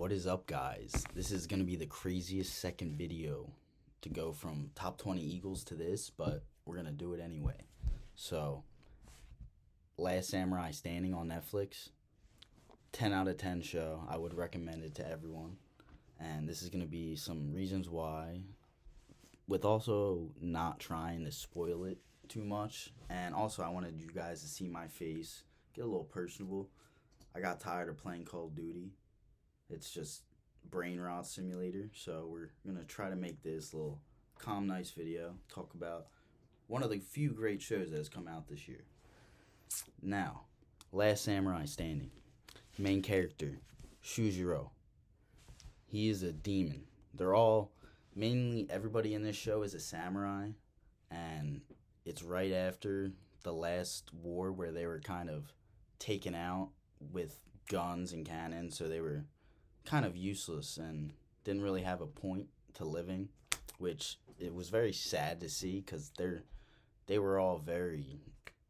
What is up, guys? This is going to be the craziest second video to go from top 20 Eagles to this, but we're going to do it anyway. So, Last Samurai Standing on Netflix, 10 out of 10 show. I would recommend it to everyone. And this is going to be some reasons why, with also not trying to spoil it too much. And also, I wanted you guys to see my face, get a little personable. I got tired of playing Call of Duty. It's just brain rot simulator. So we're going to try to make this little calm, nice video. Talk about one of the few great shows that has come out this year. Now, Last Samurai Standing. Main character, Shujiro. He is a demon. They're all, mainly everybody in this show is a samurai. And it's right after the last war where they were kind of taken out with guns and cannons. So they were kind of useless and didn't really have a point to living, which it was very sad to see because they were all very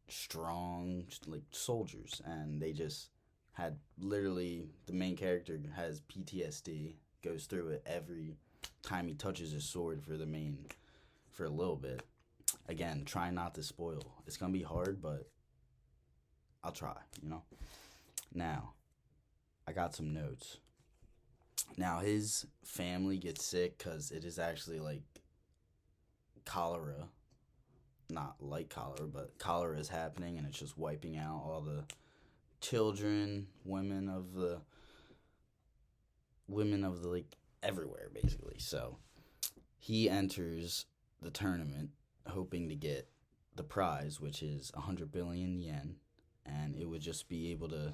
strong, like soldiers, and they just had literally, the main character has PTSD, goes through it every time he touches his sword for a little bit. Again, try not to spoil. It's gonna be hard, but I'll try, Now, I got some notes. Now, his family gets sick because it is actually like cholera. Not like cholera, but cholera is happening, and it's just wiping out all the children, women of the like everywhere, basically. So he enters the tournament hoping to get the prize, which is 100 billion yen, and it would just be able to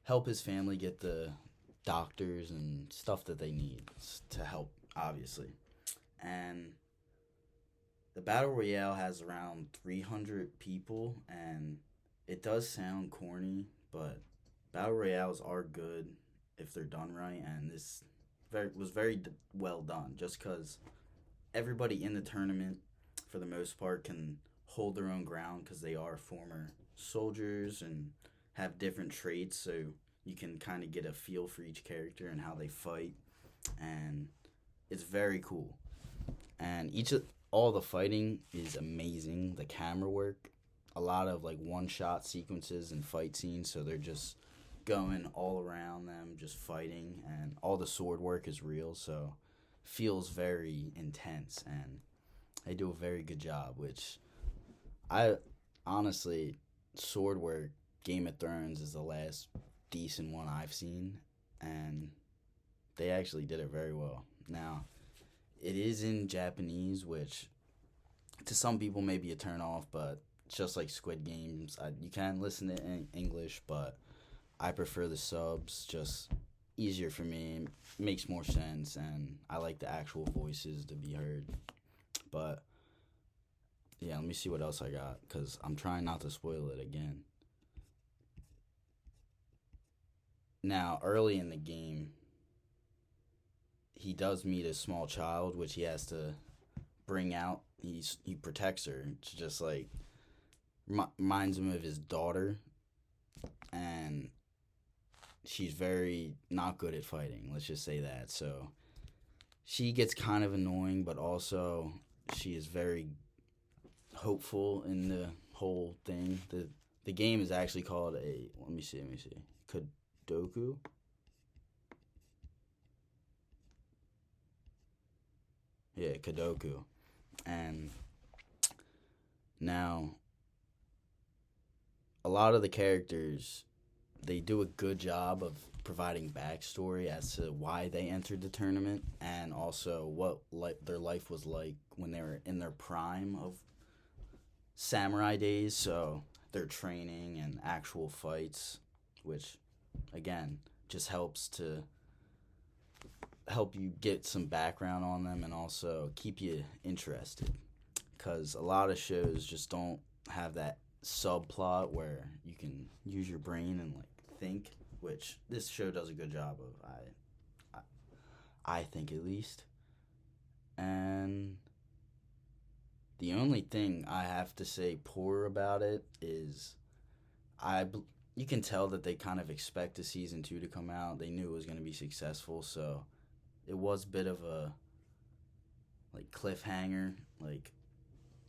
help his family get the doctors and stuff that they need to help, obviously. And the Battle Royale has around 300 people, and it does sound corny, but Battle Royales are good if they're done right, and this was very well done, just because everybody in the tournament, for the most part, can hold their own ground because they are former soldiers and have different traits, so you can kind of get a feel for each character and how they fight, and it's very cool. And all the fighting is amazing. The camera work, a lot of like one-shot sequences and fight scenes, so they're just going all around them, just fighting, and all the sword work is real, so feels very intense, and they do a very good job, which I honestly, sword work, Game of Thrones is the last decent one I've seen, and they actually did it very well. Now, it is in Japanese, which to some people may be a turn off, but just like Squid Games, you can listen to it in English, but I prefer the subs, just easier for me, makes more sense, and I like the actual voices to be heard. But yeah, let me see what else I got, because I'm trying not to spoil it again. Now, early in the game, he does meet a small child, which he has to bring out. He protects her. It's just like, reminds him of his daughter, and she's very not good at fighting, let's just say that. So she gets kind of annoying, but also she is very hopeful in the whole thing. The game is actually called let me see, Kadoku? Yeah, Kadoku. And now, a lot of the characters, they do a good job of providing backstory as to why they entered the tournament, and also what their life was like when they were in their prime of samurai days. So their training and actual fights, which again just helps to help you get some background on them and also keep you interested, because a lot of shows just don't have that subplot where you can use your brain and like think, which this show does a good job of, I think, at least. And the only thing I have to say poor about it is you can tell that they kind of expect a season 2 to come out. They knew it was going to be successful, so it was a bit of a like cliffhanger. Like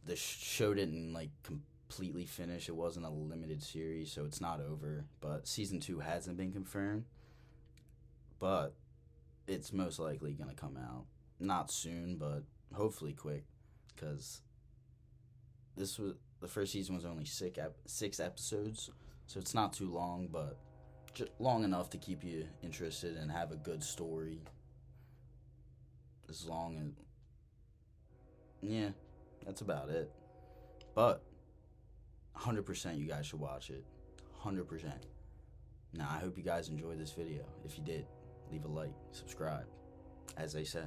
the show didn't like completely finish. It wasn't a limited series, so it's not over. But season 2 hasn't been confirmed, but it's most likely going to come out not soon, but hopefully quick, because this was the first season was only six episodes, so it's not too long, but long enough to keep you interested and have a good story. As long as, yeah, that's about it. But 100% you guys should watch it. 100%. Now, I hope you guys enjoyed this video. If you did, leave a like, subscribe, as they say.